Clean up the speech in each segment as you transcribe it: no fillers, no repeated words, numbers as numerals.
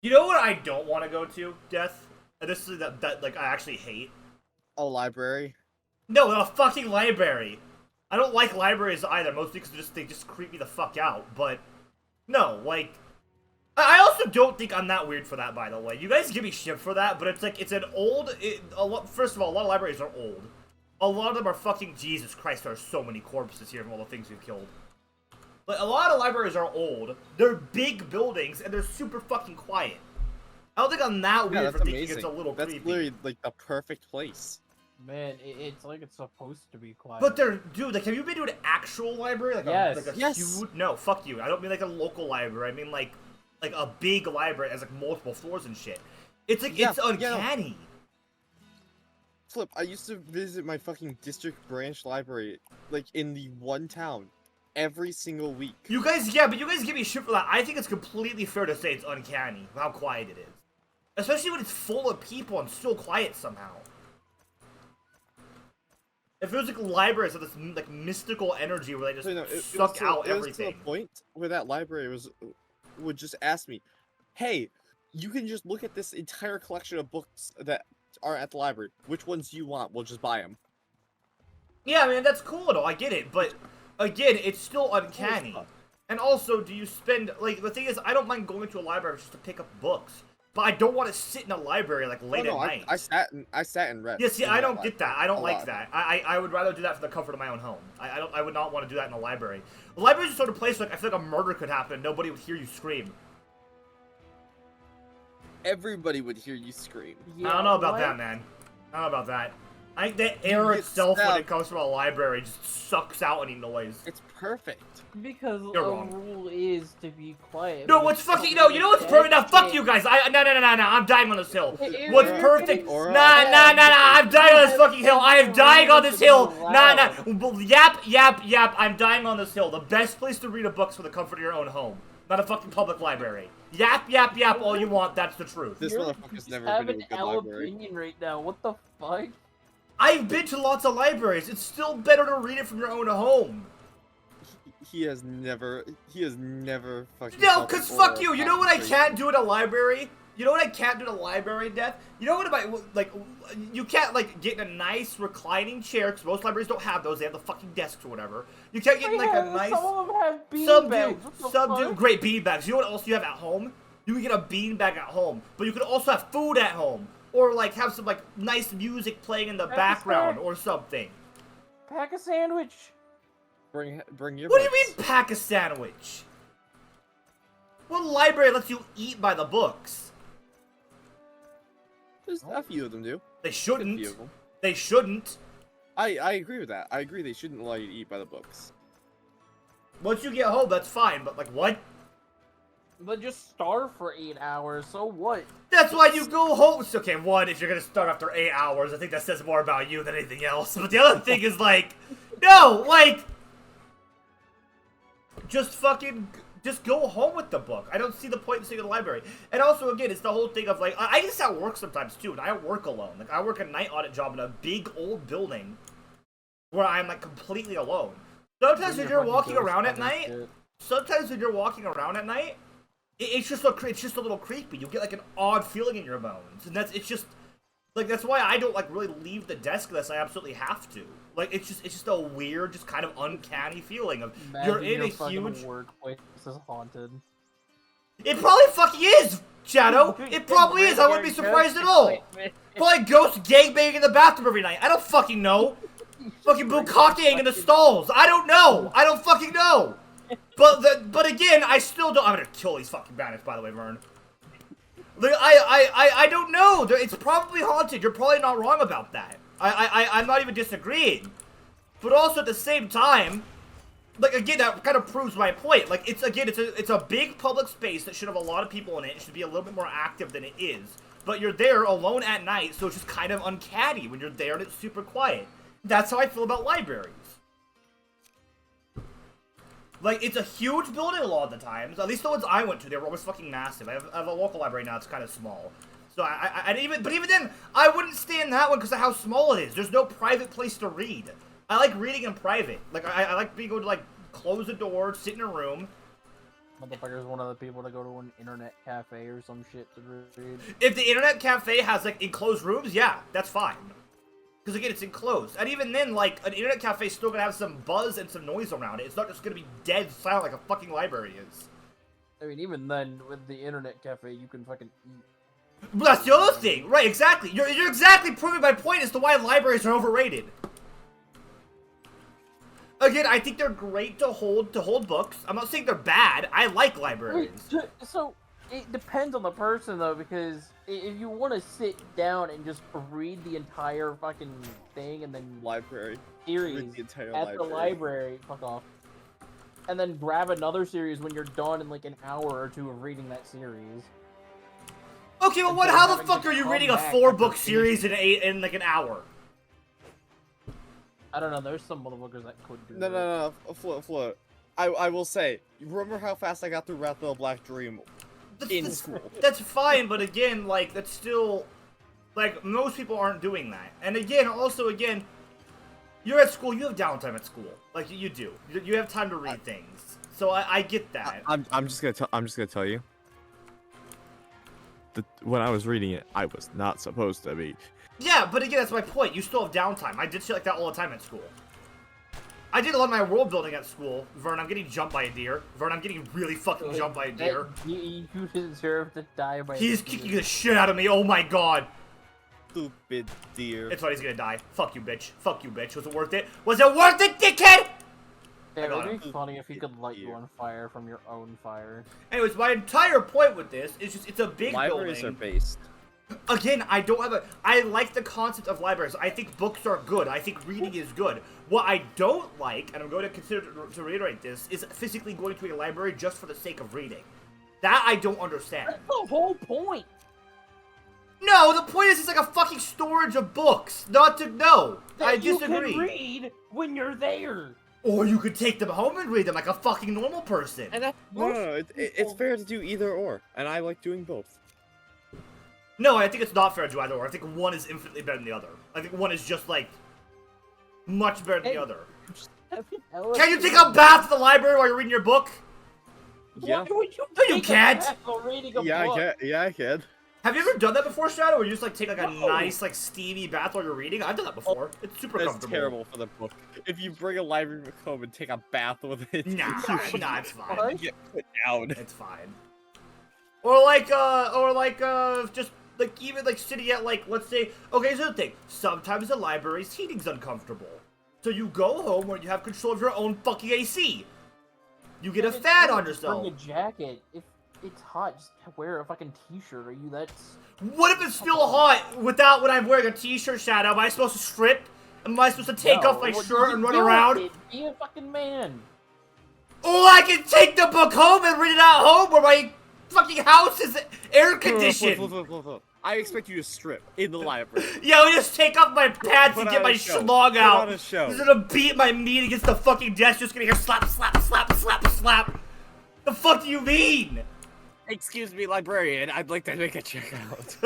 You know what I don't want to go to, Death? And this is that like I actually hate. A library. No, a fucking library. I don't like libraries either, mostly because they just creep me the fuck out. But no, like I also don't think I'm that weird for that. By the way, you guys give me shit for that, but it's like it's an old. First of all, a lot of libraries are old. A lot of them are fucking Jesus Christ. There are so many corpses here from all the things we've killed. Like, a lot of libraries are old, they're big buildings, and they're super fucking quiet. I don't think I'm that weird for thinking it's a little creepy. That's literally, like, the perfect place. Man, it's like it's supposed to be quiet. But dude, like, have you been to an actual library? Like yes. A huge... No, fuck you. I don't mean like a local library. I mean like a big library that has like multiple floors and shit. It's like, it's uncanny. Flip, I used to visit my fucking district branch library, like, in the one town. Every single week. You guys, yeah, but you guys give me shit for that. I think it's completely fair to say it's uncanny how quiet it is. Especially when it's full of people and still quiet somehow. It feels like libraries have this like mystical energy where they just suck out everything. It was to a point where that library would just ask me, "Hey, you can just look at this entire collection of books that are at the library. Which ones do you want? We'll just buy them." Yeah, I mean that's cool and all. I get it, but again, it's still uncanny. And also, do you spend, like, the thing is, I don't mind going to a library just to pick up books. But I don't want to sit in a library, like, late at night. I sat and read. Yeah, see, I don't get that. I don't like that. I would rather do that for the comfort of my own home. I would not want to do that in a library. The library is the sort of place, like, I feel like a murder could happen and nobody would hear you scream. Everybody would hear you scream. Yeah, I don't know about that, man. I don't know about that. I think the air itself, when it comes from a library, just sucks out any noise. It's perfect. Because the rule is to be quiet. No, what's fucking, no, you know what's perfect? Now, fuck you guys. No, I'm dying on this hill. What's perfect? Nah, I'm dying on this fucking hill. I am dying on this hill. Yap, I'm dying on this hill. The best place to read a book's for the comfort of your own home. Not a fucking public library. Yap, all you want, that's the truth. This motherfucker's never been to a good library. Opinion right now. What the fuck? I've been to lots of libraries. It's still better to read it from your own home. He has never fucking... No, cause fuck you. You know what I can't do at a library? You know what I can't do at a library, Death? You know what like, you can't, like, get in a nice reclining chair, because most libraries don't have those. They have the fucking desks or whatever. You can't get in, like, a nice... Some of them have beanbags. Some do. Great beanbags. You know what else you have at home? You can get a beanbag at home. But you can also have food at home. Or, like, have some, like, nice music playing in the background or something. Pack a sandwich. Bring your What do you mean, pack a sandwich? What library lets you eat by the books? There's a few of them do. They shouldn't. A few of them. They shouldn't. I agree with that. I agree they shouldn't allow you to eat by the books. Once you get home, that's fine, but, like, what? But just starve for 8 hours, so what? That's why you go home. Okay, one, if you're gonna start after 8 hours, I think that says more about you than anything else. But the other thing is, like, no, like, just go home with the book. I don't see the point in sitting in the library. And also, again, it's the whole thing of, like, I just at work sometimes, too, and I work alone. Like, I work a night audit job in a big old building where I'm, like, completely alone. Sometimes when you're walking around at night, it's just a little creepy. You get like an odd feeling in your bones, and that's why I don't like really leave the desk unless I absolutely have to. Like it's just a weird, just kind of uncanny feeling of you're in a huge workplace is haunted. It probably fucking is, Shadow. It probably is. I wouldn't be surprised at all. Probably ghosts gangbanging in the bathroom every night. I don't fucking know. Fucking bukkake in the stalls. I don't know. I don't fucking know. But again, I still don't. I'm gonna kill these fucking bandits, by the way, Vern. Like, I don't know. It's probably haunted. You're probably not wrong about that. I'm not even disagreeing. But also at the same time, like again, that kind of proves my point. Like it's a big public space that should have a lot of people in it. It should be a little bit more active than it is. But you're there alone at night, so it's just kind of uncanny when you're there and it's super quiet. That's how I feel about libraries. Like, it's a huge building a lot of the times. At least the ones I went to, they were always fucking massive. I have a local library now, it's kind of small. So, but even then, I wouldn't stay in that one because of how small it is. There's no private place to read. I like reading in private. Like, I like being able to, like, close the door, sit in a room, Motherfucker's one of the people to go to an internet cafe or some shit to read. If the internet cafe has, like, enclosed rooms, yeah, that's fine. Because, again, it's enclosed. And even then, like, an internet cafe is still gonna have some buzz and some noise around it. It's not just gonna be dead silent like a fucking library is. I mean, even then, with the internet cafe, you can fucking eat. But that's the other thing. Right, exactly. You're exactly proving my point as to why libraries are overrated. Again, I think they're great to hold books. I'm not saying they're bad. I like libraries. So, it depends on the person, though, because if you want to sit down and just read the entire fucking thing and then Library. series Read the entire at the library, fuck off. And then grab another series when you're done in like an hour or two of reading that series. Okay, well, how the fuck are you reading a 4-book series in like an hour? I don't know, there's some motherfuckers that could do that. No, Float. I will say, you remember how fast I got through Wrath of the Black Dream in school? That's fine, but again, like, that's still... Like, most people aren't doing that. And again, you're at school, you have downtime at school. Like, you do. You have time to read things. So I get that. I'm just gonna tell you. When I was reading it, I was not supposed to be. Yeah, but again, that's my point. You still have downtime. I did shit like that all the time at school. I did a lot of my world building at school. Vern, I'm getting jumped by a deer. Vern, I'm getting really fucking jumped by a deer. You deserve to die by He's kicking the shit out of me. Oh my god. Stupid deer. It's fine, he's gonna die. Fuck you, bitch. Fuck you, bitch. Was it worth it? Was it worth it, dickhead? Yeah, it would be funny if he could light you on fire from your own fire. Anyways, my entire point with this is just, it's a big Libraries building. are based. Again, I like the concept of libraries. I think books are good. I think reading is good. What I don't like, and I'm going to consider to reiterate this, is physically going to a library just for the sake of reading. That I don't understand. That's the whole point! No, the point is it's like a fucking storage of books. I disagree. You can read when you're there. Or you could take them home and read them like a fucking normal person. And no, it's fair to do either or, and I like doing both. No, I think it's not fair to do either or. I think one is infinitely better than the other. I think one is just, like, much better than the other. Can you take a bath at the library while you're reading your book? Yeah. Why would you No, you can't. I can. Have you ever done that before, Shadow? Where you just, like, take, like, a nice, like, steamy bath while you're reading? I've done that before. It's super That's comfortable. terrible for the book. If you bring a library book home and take a bath with it, Nah, it's fine. you get put down. It's fine. Or, like, just... Like, even, like, sitting at, like, let's say... Okay, here's the thing. Sometimes the library's heating's uncomfortable. So you go home where you have control of your own fucking AC. You get a fan on yourself. Bring a jacket. If it's hot, just wear a fucking t-shirt. Are you that... What if it's still hot when I'm wearing a t-shirt, Shadow? Am I supposed to strip? Am I supposed to take off my shirt and run around? Be a fucking man. Or I can take the book home and read it at home where my fucking house is air conditioned. I expect you to strip in the library. Yeah, I just take off my pants and get my schlong out. Put on a show. I'm gonna beat my meat against the fucking desk. Just gonna hear slap, slap, slap, slap, slap. The fuck do you mean? Excuse me, librarian. I'd like to make a checkout.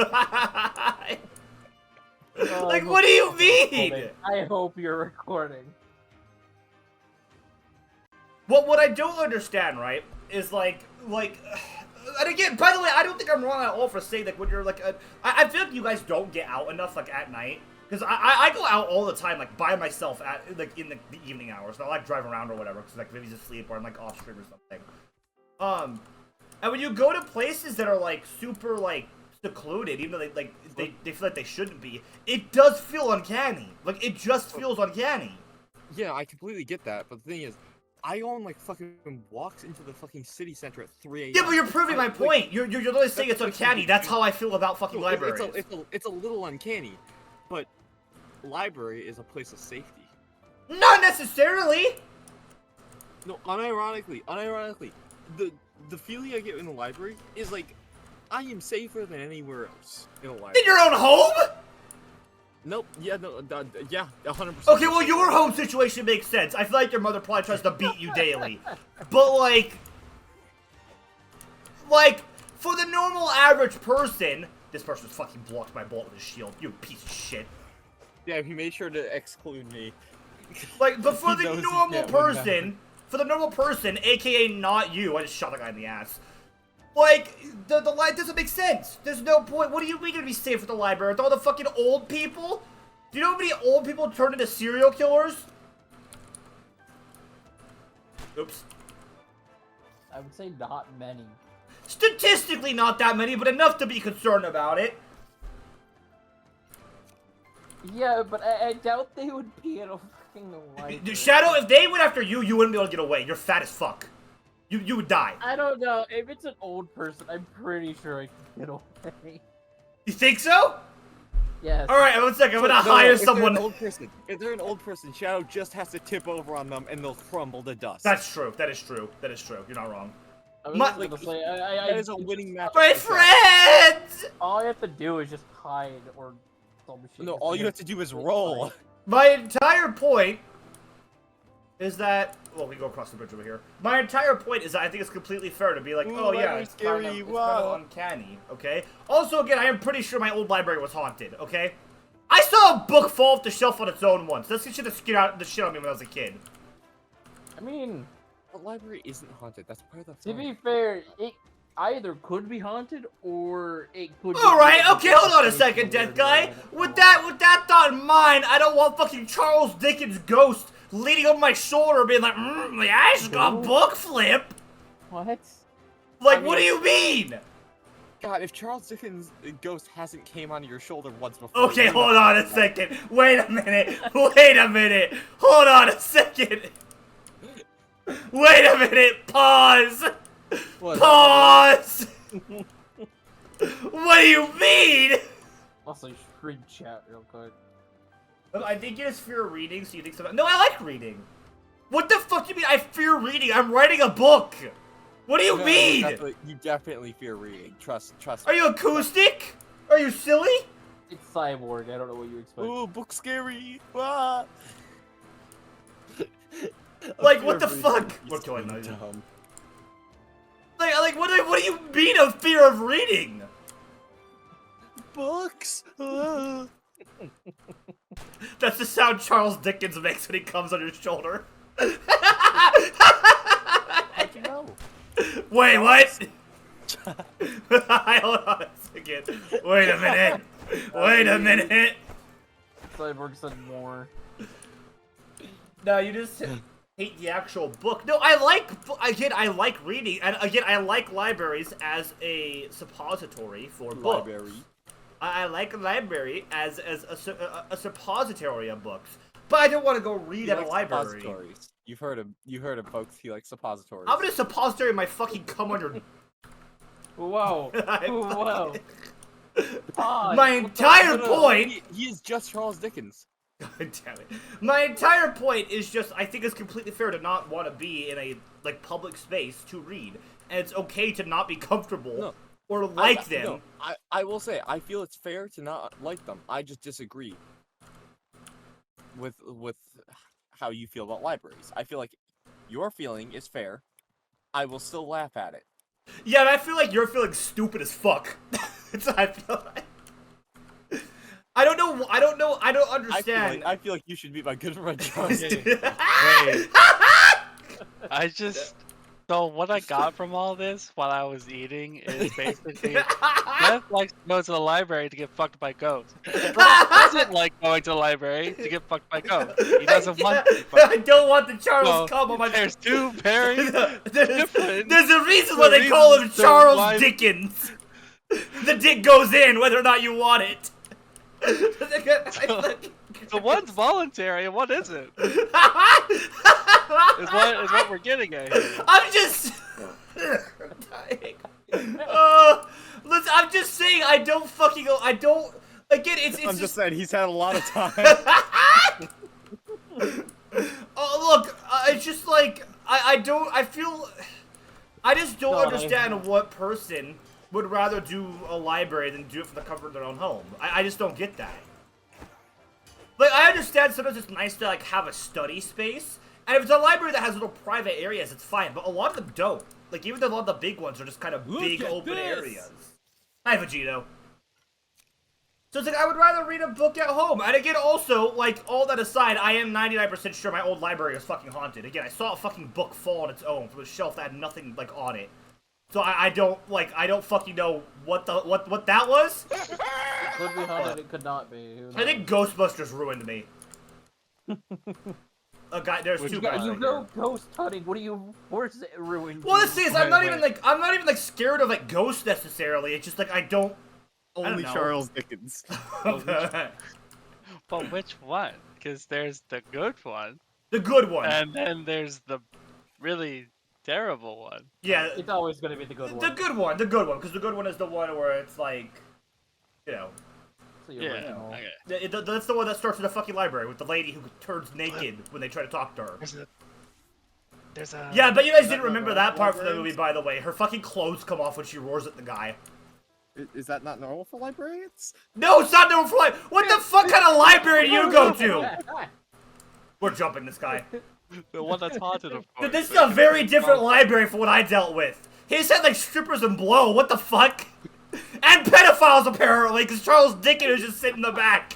Like, what do you mean? I hope you're recording. What I don't understand, right, is like, and again, by the way, I don't think I'm wrong at all for saying that when you're like, I feel like you guys don't get out enough, like, at night. Because I go out all the time, like, by myself, like, in the evening hours. I like driving around or whatever, because, like, maybe asleep or I'm, like, off stream or something. And when you go to places that are, like, super, like, secluded, even though they feel like they shouldn't be, it does feel uncanny. Like, it just feels uncanny. Yeah, I completely get that, but the thing is, I go on, like, fucking walks into the fucking city center at 3 a.m. Yeah, but you're proving my point. You're literally saying it's uncanny. That's how I feel about fucking libraries. It's a little uncanny, but library is a place of safety. Not necessarily! No, unironically, the feeling I get in the library is like, I am safer than anywhere else in a library. In your own home? Nope, yeah, no, yeah, 100%. Okay, well, your home situation makes sense. I feel like your mother probably tries to beat you daily. But, like, for the normal average person, this person's fucking blocked my bullet with a shield, you piece of shit. Yeah, he made sure to exclude me. Like, but for the normal person, for the normal person, aka not you, I just shot a guy in the ass. Like, the line doesn't make sense. There's no point. What do you mean gonna be safe at the library? With all the fucking old people? Do you know how many old people turn into serial killers? Oops. I would say not many. Statistically not that many, but enough to be concerned about it. Yeah, but I doubt they would be in a fucking library. Shadow, if they went after you, you wouldn't be able to get away. You're fat as fuck. You would die. I don't know. If it's an old person, I'm pretty sure I can get away. You think so? Yes. Alright, 1 second. I'm gonna hire someone. If they're an old person, Shadow just has to tip over on them and they'll crumble to dust. That's true. That is true. That is true. You're not wrong. I was My- gonna say, That is a winning match. My friends! all I have to do is just hide or some shit. No, all you have to do is roll. My entire point is that... Well, we go across the bridge over here. My entire point is that I think it's completely fair to be like, Ooh, oh yeah, library's it's kind scary, of wow. uncanny, okay? Also, again, I am pretty sure my old library was haunted, okay? I saw a book fall off the shelf on its own once. That's the shit that scared the shit out of me when I was a kid. I mean, The library isn't haunted. That's part of the to fun. be fair, it either could be haunted or it could. Alright, okay, hold on a second, Death Guy. With that thought in mind, I don't want fucking Charles Dickens' ghost leaning over my shoulder being like, yeah, I just got a book flip. What? Like, I mean- what do you mean? God, if Charles Dickens' ghost hasn't came onto your shoulder once before... Okay, you hold on a second. Wait a minute. Wait a minute. Hold on a second. Wait a minute. Pause. What? Pause. What do you mean? Also, screen chat real quick. I think you just fear reading, so you think so. No, I like reading. What the fuck do you mean I fear reading? I'm writing a book. What do you No, mean? You definitely fear reading. Trust Are me. you acoustic? Are you silly? It's Cyborg. I don't know what you expect. Ooh, book scary. Ah. Like, A what the fear of fuck? reading is What do I know? dumb. Like, what do you mean a fear of reading? Books. Ah. That's the sound Charles Dickens makes when he comes on your shoulder. How'd you know? Wait, what? Hold on a second. Wait a minute. Wait a minute. Cyborg said more. No, you just hate the actual book. No, I like reading, and again, I like libraries as a suppository for books. Library. I like a library as a suppository of books. But I don't want to go read at a library. Suppositories. You've heard of folks who like suppositories. I'm gonna suppository my fucking cum on your... Whoa. Whoa. Pause. My entire No, point... He is just Charles Dickens. God damn it. My entire point is just, I think it's completely fair to not want to be in a, like, public space to read. And it's okay to not be comfortable No. or like them. No, I will say, I feel it's fair to not like them. I just disagree with how you feel about libraries. I feel like your feeling is fair. I will still laugh at it. Yeah, and I feel like you're feeling stupid as fuck. That's what I feel like. I don't understand. I feel like you should be my good friend, Charles. Wait. I just... So what I got from all this while I was eating is basically Beth likes to go to the library to get fucked by ghosts. Beth doesn't like going to the library to get fucked by ghosts. He doesn't want to. I don't want the Charles So, cum on my... there's two very different... There's a reason why they call him reasons to Charles why- Dickens. The dick goes in whether or not you want it. So one's voluntary and one isn't. Is what we're getting at here. I'm just... dying. Listen, I'm just saying I don't fucking... I don't... Again, it's I'm just saying he's had a lot of time. Oh, look, it's just like... I just don't understand what person would rather do a library than do it for the comfort of their own home. I just don't get that. Like, I understand sometimes it's nice to, like, have a study space. And if it's a library that has little private areas, it's fine. But a lot of them don't. Like, even though a lot of the big ones are just kind of Look big at open this. areas. Hi, Vegito. So it's like, I would rather read a book at home. And again, also, like, all that aside, I am 99% sure my old library is fucking haunted. Again, I saw a fucking book fall on its own from a shelf that had nothing, like, on it. So I don't fucking know what that was. It could be haunted, it could not be. I think Ghostbusters ruined me. There's two guys. You go ghost hunting. What do you? Where's it ruined? Well, the thing is, I'm not even like scared of like ghosts necessarily. It's just like I don't Only know. Charles Dickens. But which one? Because there's the good one, The good one. and then there's the really terrible one. Yeah, It's always gonna be the good one. the good one, because the good one is the one where it's like, you know, So you're Yeah. original. Okay. that's the one that starts in the fucking library with the lady who turns naked when they try to talk to her. There's a. Yeah, but you guys didn't remember that part from the movie, by the way. Her fucking clothes come off when she roars at the guy. Is that not normal for librarians? No, it's not normal for life. What the fuck kind of library do you go to? We're jumping this guy. The one that's haunted, of course. Dude, this is a very different library from what I dealt with. His had like strippers and blow. What the fuck? And pedophiles apparently, because Charles Dickens is just sitting in the back.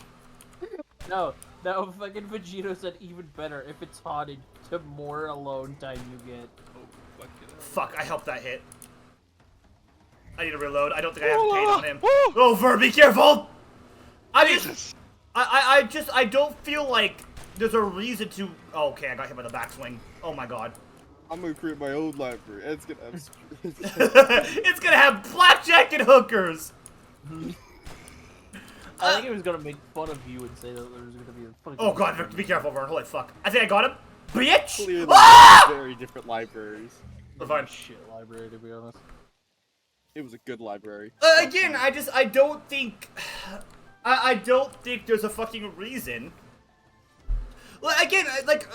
No, fucking Vegito said even better. If it's haunted, the more alone time you get. Oh, Fuck, I helped that hit. I need to reload. I don't think I have pain on him. Oh, Ver, be careful! I don't feel like there's a reason to. Oh, okay, I got hit by the backswing. Oh my god. I'm gonna create my own library. It's gonna have. It's gonna have blackjack and hookers. I think it was gonna make fun of you and say that there was gonna be a fucking. Oh god, Victor, be careful, Vern. Holy fuck. I think I got him. Bitch! Clearly, Ah! very different libraries. We're fine. Shit library, to be honest. It was a good library. Again, I don't think. I don't think there's a fucking reason. Like, again,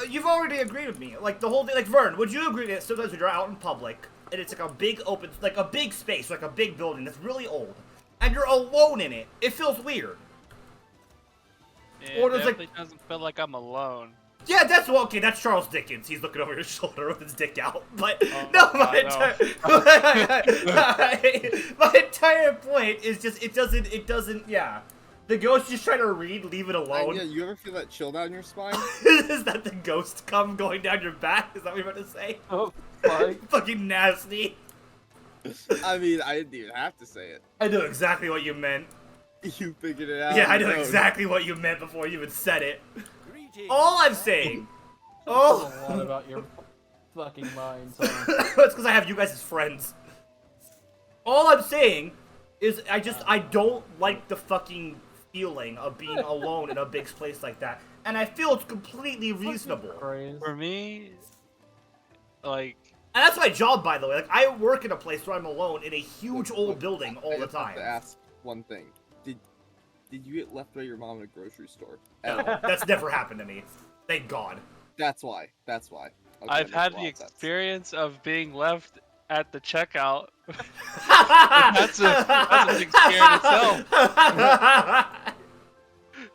you've already agreed with me. Like, the whole thing, like, Vern, would you agree that sometimes when you're out in public, and it's like a big open, like a big space, like a big building that's really old, and you're alone in it, it feels weird? It Or there's, like- definitely doesn't feel like I'm alone. Yeah, okay, that's Charles Dickens. He's looking over his shoulder with his dick out. But, Oh, no, God, my entire point is just, it doesn't, yeah. The ghost just trying to read, leave it alone. Yeah, you ever feel that chill down your spine? Is that the ghost cum going down your back? Is that what you're about to say? Oh, fuck. Fucking nasty. I mean, I didn't even have to say it. I know exactly what you meant. You figured it out. Yeah, I on know your own. exactly what you meant before you even said it. All I'm saying. Oh. A lot about your fucking mind, so. It's because I have you guys as friends. All I'm saying is I don't like the fucking feeling of being alone in a big place like that. And I feel it's completely reasonable. Crazy. For me, like, And that's my job, by the way. Like, I work in a place where I'm alone in a huge old building all I the just have time. to ask one thing. Did you get left by your mom in a grocery store? No, that's never happened to me. Thank God. That's why. That's why. Okay, I've that had makes a the lot of sense. experience of being left at the checkout. That's a big scare in itself.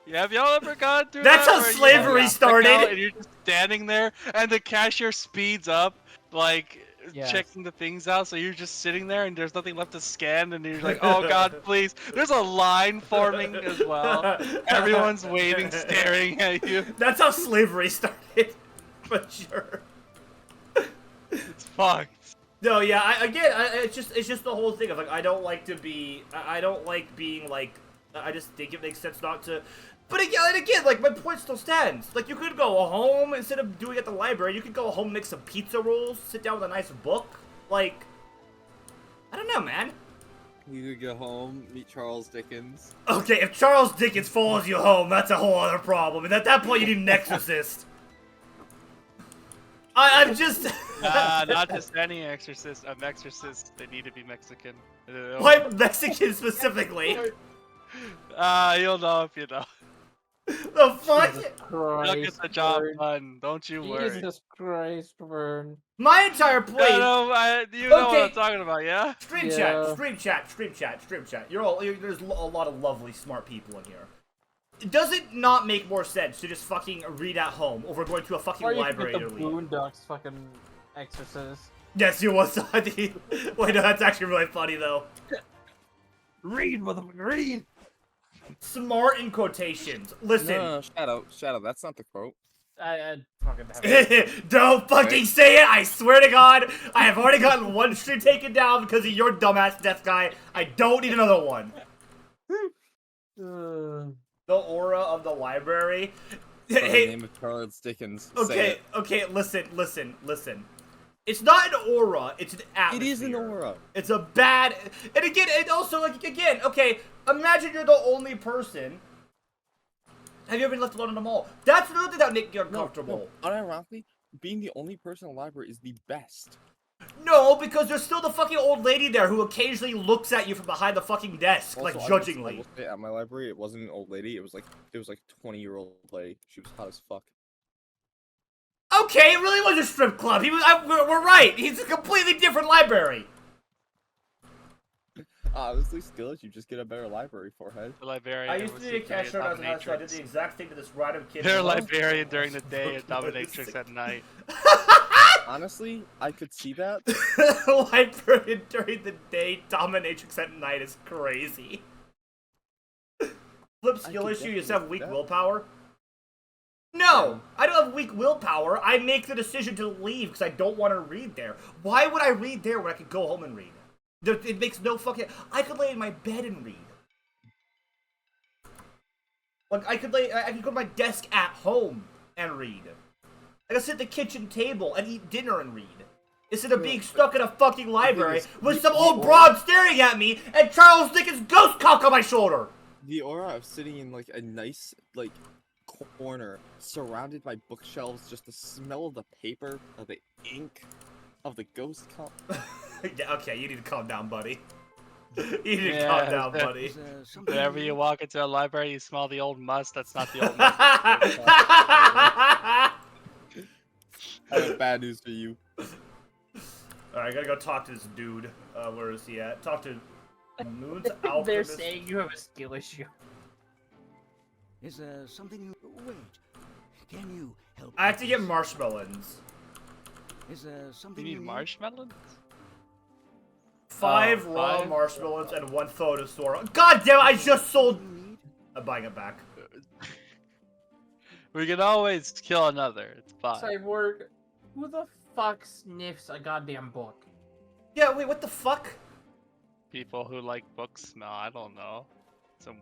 Yeah, have y'all ever gone through That's that? how where you slavery have to started. check out And you're just standing there, and the cashier speeds up, like, Yes. checking the things out, so you're just sitting there, and there's nothing left to scan, and you're like, oh god, please. There's a line forming as well. Everyone's waiting, staring at you. That's how slavery started. For sure. It's fucked. No, yeah, it's just the whole thing of, like, I don't like being, like, I just think it makes sense not to. But again, like, my point still stands. Like, you could go home instead of doing it at the library. You could go home, make some pizza rolls, sit down with a nice book. Like, I don't know, man. You could go home, meet Charles Dickens. Okay, if Charles Dickens follows you home, that's a whole other problem. And at that point, you need an exorcist. I'm just... Not just any exorcist. An exorcist, they need to be Mexican. Why Mexican specifically? You'll know if you know. The fuck? You'll get the job done. Don't you worry. Jesus Christ, Vern. My entire point... You know what Okay. I'm talking about, yeah? Stream Yeah. chat. There's a lot of lovely, smart people in here. Does it not make more sense to just fucking read at home over going to a fucking Or you library could to get the read? Boondocks fucking exorcist. Yes, you was. Wait, no, that's actually really funny though. Read, motherfucker, read! Smart in quotations. Listen. No, Shadow, that's not the quote. I fucking have Don't fucking say it! I swear to God, I have already gotten one stream taken down because of your dumbass death guy. I don't need another one. The aura of the library. By Hey, the name of Charles Dickens. okay, okay, listen. It's not an aura, it's an atmosphere. It is an aura. It's a bad... And again, it also, like, again, okay, imagine you're the only person. Have you ever been left alone in the mall? That's another thing that would make you uncomfortable. No, unironically, being the only person in the library is the best. No, because there's still the fucking old lady there who occasionally looks at you from behind the fucking desk, Also, like, I judgingly. will say, at my library, it wasn't an old lady. It was like a 20-year-old lady. She was hot as fuck. Okay, it really was a strip club. We're right. He's a completely different library. Honestly, Skillet, you just get a better library forehead. The librarian. I used to was be a cashier when I was in high school. I did dominatrix. the exact thing to this random kid. They're librarian during the day and dominatrix at night. Honestly, I could see that. Librarian during the day, dominatrix at night is crazy. Flip skill issue, you just have weak willpower? No! I don't have weak willpower. I make the decision to leave because I don't want to read there. Why would I read there when I could go home and read? It makes no fucking... I could lay in my bed and read. Like, I could go to my desk at home and read. I could sit at the kitchen table and eat dinner and read. Instead of being stuck in a fucking library with some old broad staring at me and Charles Dickens' ghost cock on my shoulder! The aura of sitting in, like, a nice, like, corner, surrounded by bookshelves, just the smell of the paper, of the ink, of the ghost cup. Yeah, okay, you need to calm down, buddy. You need to calm down, buddy. Whenever you walk into a library, you smell the old must. That's not the old must. I have bad news for you. Alright, I gotta go talk to this dude. Where is he at? Talk to Moon's They're Alchemist. saying you have a skill issue. Is there something you... Wait. Can you help... I have to get marshmallows. Is there You something need marshmallows? 5 Oh, raw 5? marshmallows and 1 photo store. God damn it, I just sold... I'm buying it back. We can always kill another. It's fine. Cyborg, who the fuck sniffs a goddamn book? Yeah, wait, what the fuck? People who like books smell. I don't know. Some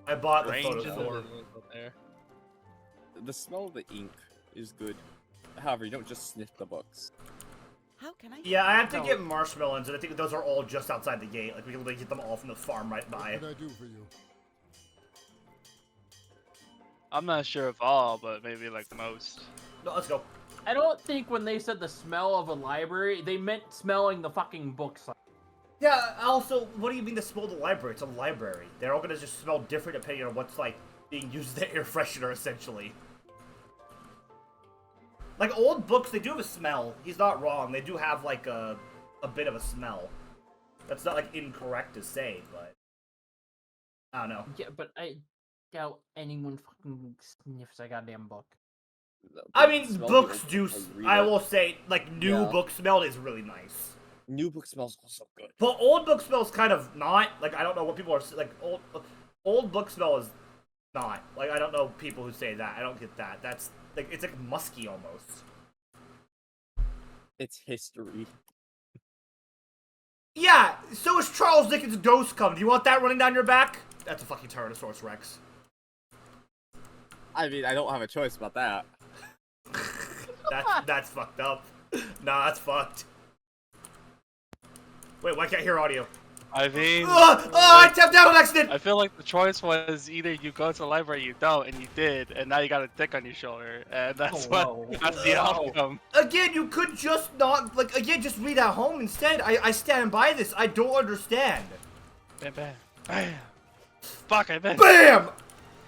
I bought the range photo of store. out there. The smell of the ink is good. However, you don't just sniff the books. How can I... Yeah, I have to get marshmallows, and I think those are all just outside the gate. Like, we can get them all from the farm right by. What can I do for you? I'm not sure of all, but maybe like most. No, let's go. I don't think when they said the smell of a library, they meant smelling the fucking books. Yeah, also, what do you mean the smell of the library? It's a library. They're all gonna just smell different depending on what's, like, being used as the air freshener, essentially. Like, old books, they do have a smell. He's not wrong. They do have, like, a bit of a smell. That's not, like, incorrect to say, but... I don't know. Yeah, but I doubt anyone fucking sniffs a goddamn book. I mean, Smell the books old do... book, read I it. will say, like, new Yeah. book smell is really nice. New book smells also good. But old book smells kind of not. Like, I don't know what people are... Like, old book smell is not. Like, I don't know people who say that. I don't get that. That's... Like, it's like musky almost. It's history. Yeah, so is Charles Dickens' ghost come. Do you want that running down your back? That's a fucking Tyrannosaurus Rex. I mean, I don't have a choice about that. That's fucked up. Nah, that's fucked. Wait, why can't I hear audio? I mean, I tapped out on accident! I feel like the choice was either you go to the library, you don't, and you did, and now you got a dick on your shoulder, and that's that's the outcome. Again, you could just not, like, again, just read at home instead. I stand by this. I don't understand. Bam, bam, bam. Fuck, I missed. BAM!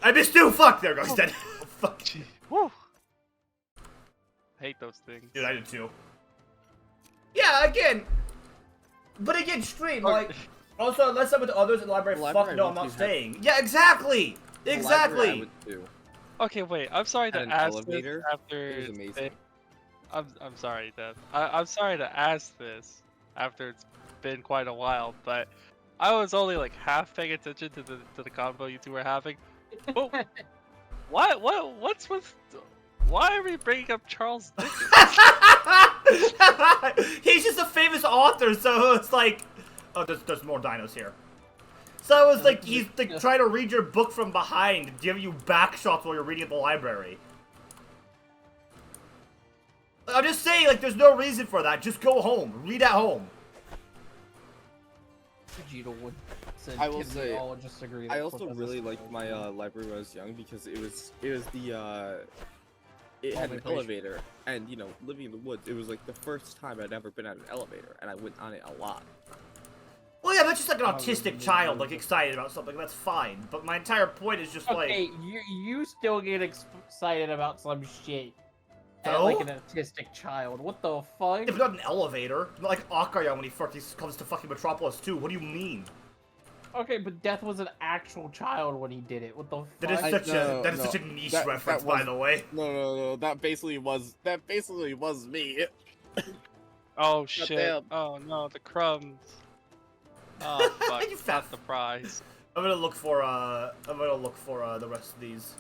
I missed you! Fuck! There goes dead. Fuck. Gee, woo. Hate those things. Dude, I did too. Yeah, again. But again, stream, like, also, unless I'm with others in the library, The fuck library no, I'm once not you have- staying. Yeah, exactly! The library I Exactly! went to Okay, wait. I'm sorry had to an ask elevator. this after. It was amazing. I'm sorry, Dev. I'm sorry to ask this after it's been quite a while, but I was only like half paying attention to the convo you two were having. Oh, what's with? Why are we bringing up Charles Dickens? He's just a famous author, so it's like, oh, there's more dinos here. So it was like he's like trying to read your book from behind, give you back shots while you're reading at the library. I'm just saying, like, there's no reason for that. Just go home. Read at home. Vegeta would. I will say, all just agree I also really liked my library when I was young because it had an elevator, and you know, living in the woods, it was like the first time I'd ever been at an elevator, and I went on it a lot. Well, yeah, that's just like an autistic child, like, excited about something. That's fine. But my entire point is just like... Okay, you still get excited about some shit. No? Like an autistic child. What the fuck? It's not an elevator. Not like Akaya when he comes to fucking Metropolis 2. What do you mean? Okay, but Death was an actual child when he did it. What the fuck? That is such a niche reference, by the way. No. That basically was me. Oh shit! Goddamn. Oh no, the crumbs. Oh fuck! You fat That's the prize. I'm gonna look for the rest of these.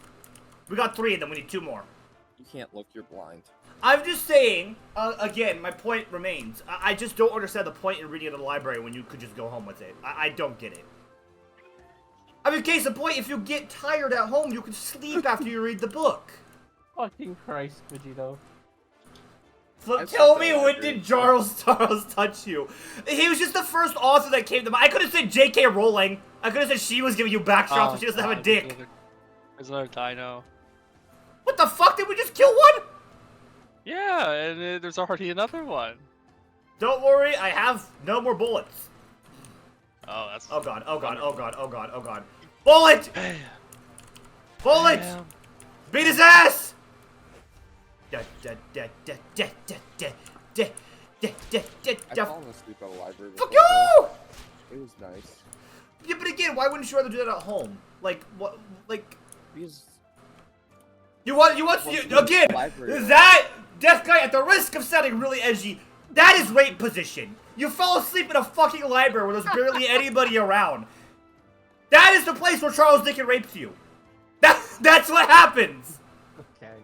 We got 3 and then we need 2 more. You can't look, you're blind. I'm just saying, again, my point remains. I just don't understand the point in reading at the library when you could just go home with it. I don't get it. I mean, case in point, if you get tired at home, you can sleep after you read the book. Fucking Christ, Vegito. So tell me, when did Charles touch you? He was just the first author that came to mind. I could have said J.K. Rowling. I could have said she was giving you backshots, but she doesn't have a dick. There's another dino. What the fuck? Did we just kill one? Yeah, and there's already another one. Don't worry, I have no more bullets. Oh, that's... Oh god, oh god, oh god, oh god, oh god. Bullet! Damn. Bullet! Damn. Beat his ass! I fallen asleep at a library. Fuck you! It was nice. Yeah, but again, why wouldn't you rather do that at home? Like, what, like... Because... Again, that deaf guy, at the risk of sounding really edgy, that is rape position. You fall asleep in a fucking library where there's barely anybody around. That is the place where Charles Dickens rapes you. That's what happens. Okay.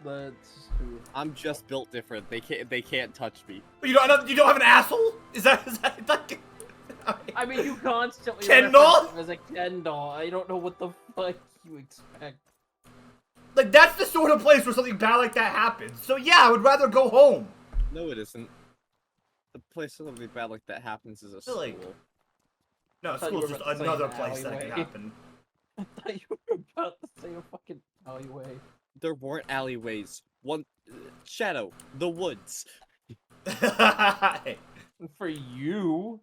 Let's... I'm just built different. They can't touch me. You don't have an asshole? Is that I mean, you constantly Kendall? reference him as a Kendall. I don't know what the fuck you expect. Like, that's the sort of place where something bad like that happens. So yeah, I would rather go home. No, it isn't. The place where something bad like that happens is a school. Like... No, I thought you school's were just about to say another an place that alleyway. can happen. I thought you were about to say a fucking alleyway. There weren't alleyways. One... Shadow. The woods. For you.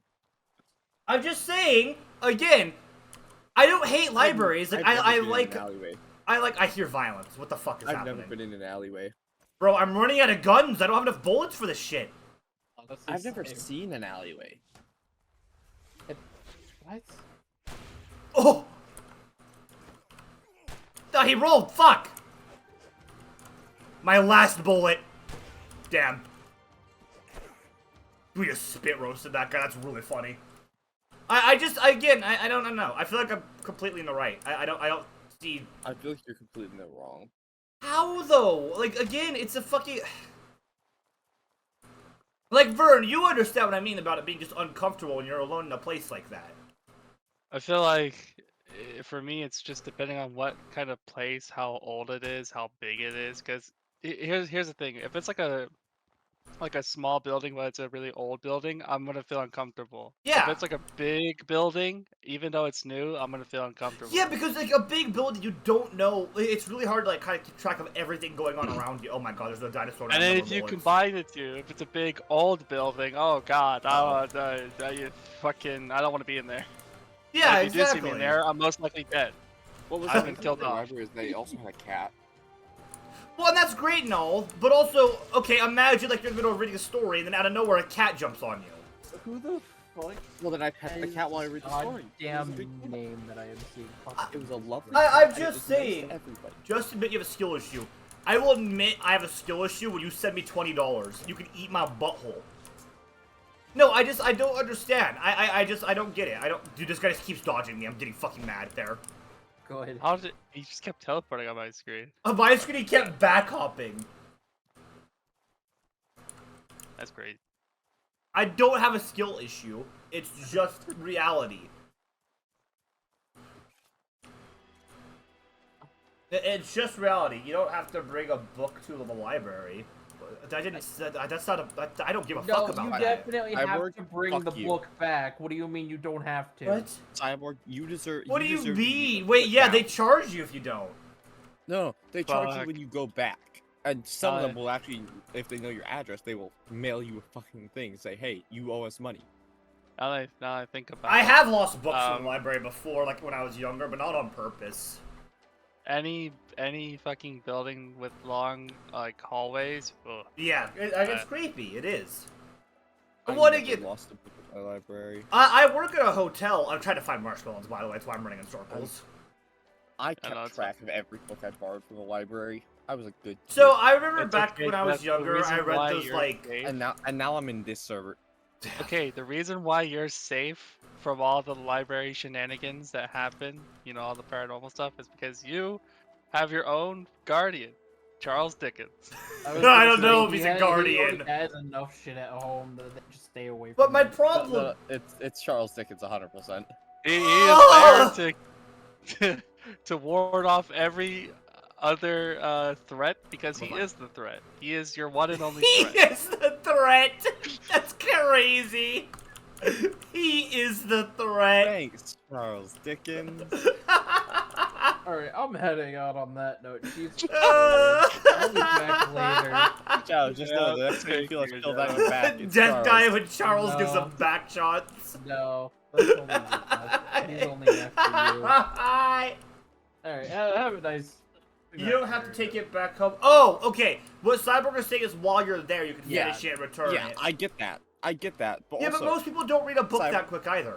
I'm just saying, again, I don't hate libraries. Like, I hear violence. What the fuck is I've happening? never been in an alleyway. Bro, I'm running out of guns. I don't have enough bullets for this shit. Honestly, I've never same. seen an alleyway. What? Oh! Oh, he rolled. Fuck! My last bullet. Damn. We just spit roasted that guy. That's really funny. I don't know. I feel like I'm completely in the right. I don't see... I feel like you're completely in the wrong. How, though? Like, again, it's a fucking... Like, Vern, you understand what I mean about it being just uncomfortable when you're alone in a place like that. I feel like, for me, it's just depending on what kind of place, how old it is, how big it is. Because here's the thing: if it's like a small building, but it's a really old building, I'm gonna feel uncomfortable. Yeah. If it's like a big building, even though it's new, I'm gonna feel uncomfortable. Yeah, because like a big building, you don't know. It's really hard to like kind of keep track of everything going on around you. Oh my god, there's a dinosaur. And then if you combine the two, if it's a big old building, oh god, I don't want to be in there. Yeah, if you do see me in there, I'm most likely dead. What was I've been killed off. Library is they also had a cat. Well, and that's great and all, but also, okay, imagine like you're in the middle of reading a story, and then out of nowhere a cat jumps on you. Who the fuck? Well, then I pet the cat while I read the story. Damn name that I am seeing. It was a lovely. I'm cat. just It was nice to saying. everybody. Just admit you have a skill issue. I will admit I have a skill issue when you send me $20. You can eat my butthole. No, I don't understand. I don't get it. Dude, this guy just keeps dodging me. I'm getting fucking mad there. Go ahead. How did he just kept teleporting on my screen? On my screen, he kept back hopping. That's great. I don't have a skill issue. It's just reality. It's just reality. You don't have to bring a book to the library. That's not a. I don't give a fuck about that. No, you definitely have Cyborg, to bring the fuck you. book back. What do you mean you don't have to? What? Cyborg, you deserve. What do you deserve mean? to Wait, yeah, now. they charge you if you don't. No, they charge you Fuck. when you go back. And some of them Fuck. will actually, if they know your address, they will mail you a fucking thing and say, hey, you owe us money. Now I think about I it. have lost books from the library before, like when I was younger, but not on purpose. Any fucking building with long like hallways. Ugh. Yeah, it's creepy. It is. I What never again? lost a book at my library. I work at a hotel. I'm trying to find marshmallows, by the way. That's why I'm running in circles. I know, kept it's track of every book I borrowed from the library. I was a good kid. So I remember It's back okay, when I was that's the younger, reason I why read those you're like. safe. and now I'm in this server. Okay, the reason why you're safe from all the library shenanigans that happen, you know, all the paranormal stuff, is because you have your own guardian, Charles Dickens. I don't know if he's a He guardian. already has enough shit at home that just stay away from But my him. problem. It's Charles Dickens 100%. He Oh! is there to ward off every other threat because he is the threat. He is your one and only He threat. is the threat. That's crazy. He is the threat. Thanks, Charles Dickens. Alright, I'm heading out on that note. Jesus. I'll be back later. Joe, just know the next time you feel like fill that your back, it's Death Charles. guy when Charles No. gives him back shots. No, that's only He's only after you. Alright, have a nice... You don't have to take it back home. Oh, okay. What Cyborg is saying is while you're there, you can Yeah. finish it and return Yeah, it. I get that. But Yeah, also, but most people don't read a book Cyborg- that quick either.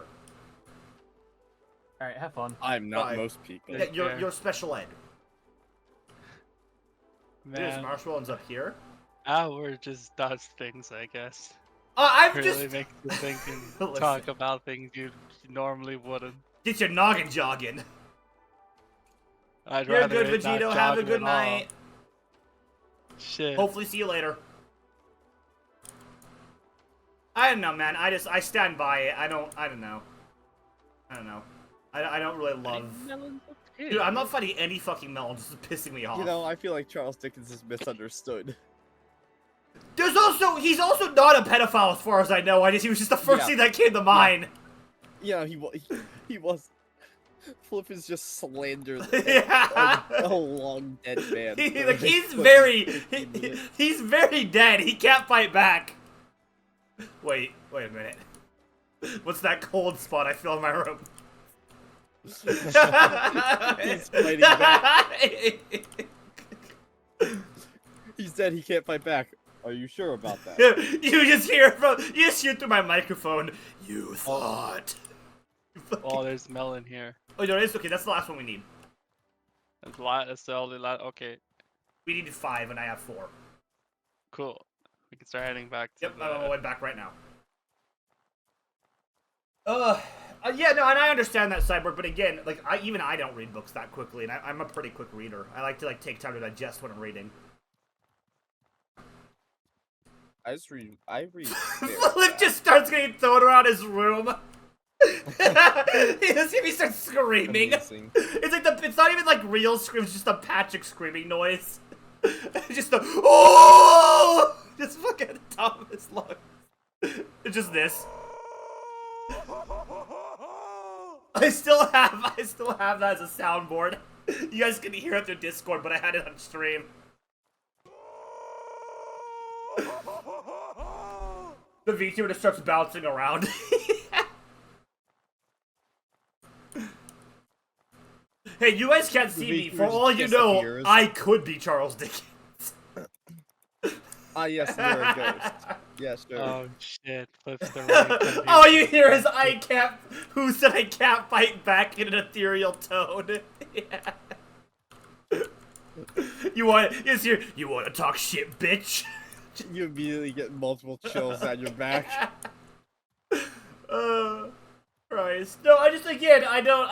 Alright, have fun. I'm not Bye. most people. Yeah, you're care. you're special ed. There's Man, marshmallows up here. our just does things, I guess. I'm Really just makes you think and Listen. talk about things you normally wouldn't. get your noggin jogging. I'd You're rather good, it not Vegito. Have a jogging good at all. night. Shit. Hopefully, see you later. I don't know, man. I stand by it. I don't know. I don't really love. Dude, I'm not fighting any fucking melons. This is pissing me off. You know, I feel like Charles Dickens is misunderstood. He's also not a pedophile as far as I know. He was just the first Yeah. thing that came to mind. Yeah, he was. Flip is just slander Yeah. a long dead man. Like he's Fucking very, 15 minutes. he's very dead. He can't fight back. Wait a minute. What's that cold spot I feel in my room? He's fighting back. He's dead. He can't fight back. Are you sure about that? You just hear through my microphone. You thought. Oh, there's melon here. Oh no, it's okay. That's the last one we need. That's the only lot. Okay, We need 5, and I have 4. cool. We can start heading back to Yep, I'm on my the... way back right now. Yeah, no, and I understand that, Cyborg, but again, like, even I don't read books that quickly, and I'm a pretty quick reader. I like to, take time to digest what I'm reading. I read. Flip just starts getting thrown around his room. He starts screaming. Amazing. It's like it's not even like real screams, just a Patrick screaming noise. Just the oh, just fucking Thomas look. It's just this. I still have that as a soundboard. You guys can hear it through Discord, but I had it on stream. The VTuber just starts bouncing around. Hey, you guys can't see me. For all you know, disappears. I could be Charles Dickens. Ah, yes, you're a ghost. Yes, sure. Oh shit! Flips the right. All you hear is I can't. Who said I can't fight back in an ethereal tone? Yeah. You want to talk shit, bitch? You immediately get multiple chills at your back. Christ. No, I just, again, I don't,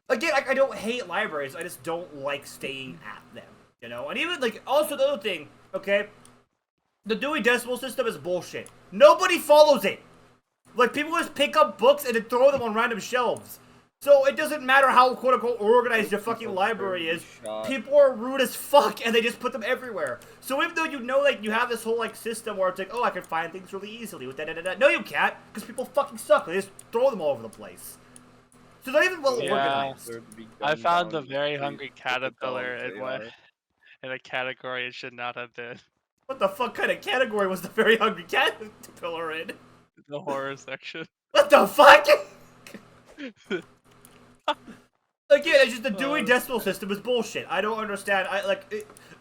again, I don't hate libraries, I just don't like staying at them, you know? And even, like, also the other thing, okay? The Dewey Decimal System is bullshit. Nobody follows it! Like, people just pick up books and then throw them on random shelves. So it doesn't matter how quote-unquote organized your fucking library is. People are rude as fuck and they just put them everywhere. So even though you know, like, you have this whole, like, system where it's like, oh, I can find things really easily with that. No, you can't, because people fucking suck. They just throw them all over the place. So they're not even well organized. I found the very hungry caterpillar in a category it should not have been. What the fuck kind of category was the very hungry caterpillar in? The horror section. What the fuck? Again, it's just the Dewey Decimal System is bullshit. I don't understand.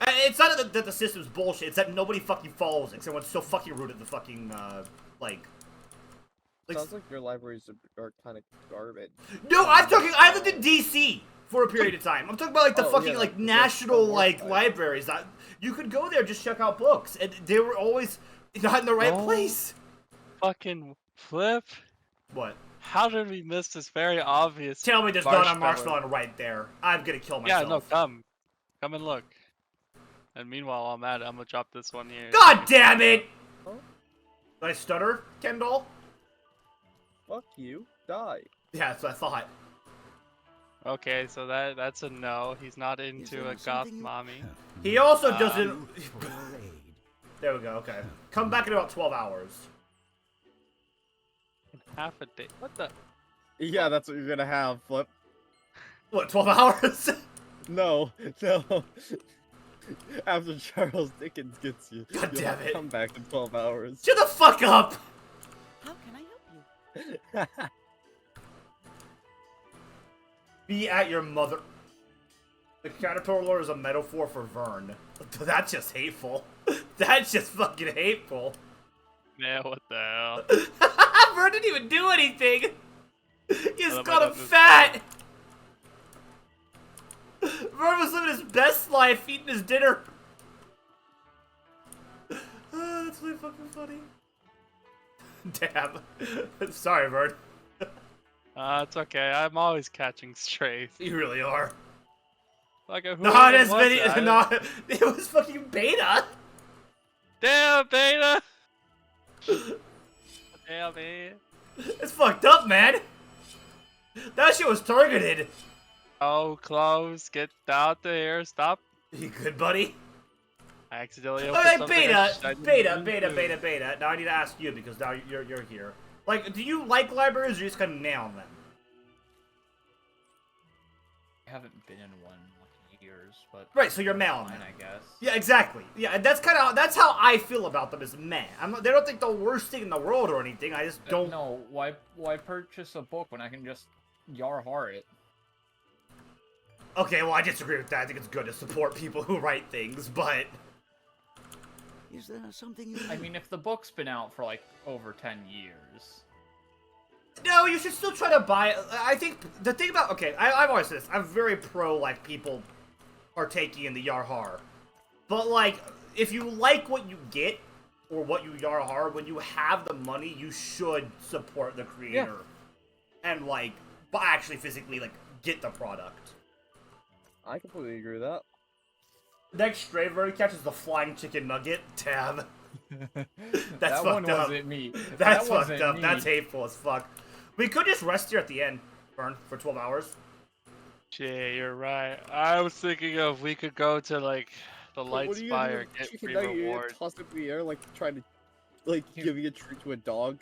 It's not that the system's bullshit. It's that nobody fucking follows it. Because everyone's so fucking rude at the fucking, Sounds like your libraries are kind of garbage. No, I lived in DC for a period of time. I'm talking about, like, the fucking, like, national, like, libraries. You could go there, just check out books. And they were always not in the right place. Fucking flip. What? How did we miss this very obvious? Tell me there's not a marshmallow right there. I'm gonna kill myself. Yeah, no, come and look. And meanwhile, I'm gonna drop this one here. God damn it! Huh? Did I stutter, Kendall? Fuck you. Die. Yeah, that's what I thought. Okay, so that's a no. He's not into a goth mommy. He also doesn't. There we go. Okay, come back in about 12 hours. Half a day. What the? Yeah, that's what you're gonna have, Flip. What, 12 hours? No. After Charles Dickens gets you, God damn it. Come back in 12 hours. Shut the fuck up! How can I help you? Be at your mother. The caterpillar is a metaphor for Vern. That's just hateful. That's just fucking hateful. Yeah, what the hell? Vern didn't even do anything! He just got him fat! Vern was living his best life, eating his dinner. That's really fucking funny. Damn. Sorry, Vern. It's okay. I'm always catching strays. You really are. Like a No, this video, no, it was fucking Beta. Damn, Beta. Damn, man. It's fucked up, man. That shit was targeted. Oh, close. Get out of here. Stop. You good, buddy? I accidentally opened Alright, something. Beta. Now I need to ask you because now you're here. Like, do you like libraries or you just kind of nail them? I haven't been in one in years, but right. So you're mailing them, I guess. Yeah, exactly. Yeah, and that's how I feel about them. Is meh. They don't think the worst thing in the world or anything. I just don't. No, why purchase a book when I can just Yarhar it? Okay, well I disagree with that. I think it's good to support people who write things, but. Is there something you... I mean, if the book's been out for like over 10 years. No, you should still try to buy it. I think the thing about I've always said this. I'm very pro like people partaking in the Yarhar, but like if you like what you get or what you Yarhar, when you have the money, you should support the creator and like actually physically like get the product. I completely agree with that. Next stray Vern catches the flying chicken nugget. Damn. That's that fucked one up. wasn't me. That's that fucked up. Me. That's hateful as fuck. We could just rest here at the end, Vern, for 12 hours. Yeah, you're right. I was thinking of we could go to like the light spire, get free rewards. Toss it in the air, like trying to, like giving a treat to a dog.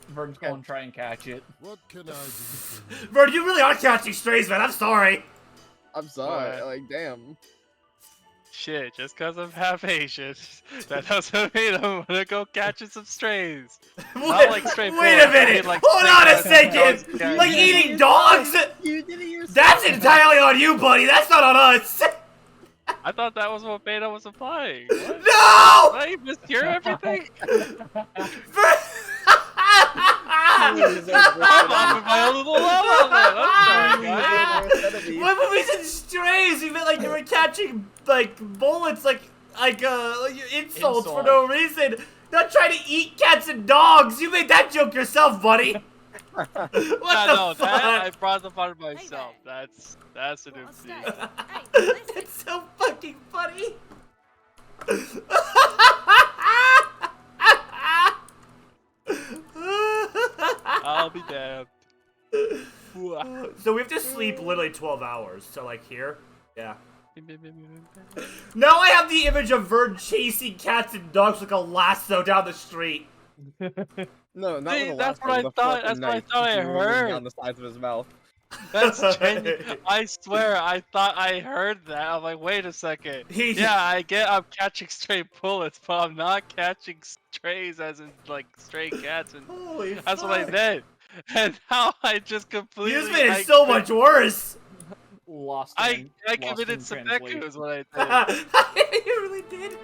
Vern's going to try and catch it. What can I do? Vern, you really are catching strays, man. I'm sorry. I'm sorry. What? Like, damn. Shit, just because I'm half Asian, that doesn't mean I'm gonna go catching some strays. Not like straight Wait a minute! Like Hold on a second! Like eating dogs? You did it yourself. That's entirely on you, buddy. That's not on us. I thought that was what Beta was implying. What? No! Did I mishear everything? I'm on my own little level. I'm sorry, guys. When we said strays, we meant like you were catching like bullets. Like like insults for no reason. Not trying to eat cats and dogs. You made that joke yourself, buddy. What the fuck? I brought the fun myself. That's an Well, oopsie. stay. Hey, listen. It's so fucking funny. I'll be damned. So we have to sleep literally 12 hours. So like here, yeah. Now I have the image of Vern chasing cats and dogs like a lasso down the street. No, not See, with a that's lasso, what I with a thought- fucking that's what I knife thought I drooling heard. down the sides of his mouth. That's genuine. I swear, I thought I heard that. I'm like, wait a second. Yeah, I get I'm catching stray bullets, but I'm not catching strays as in like stray cats, and Holy that's what I fuck. meant. And now I just completely. You just made it so much worse. Lost I in committed translation. seppuku is what I did. You really did.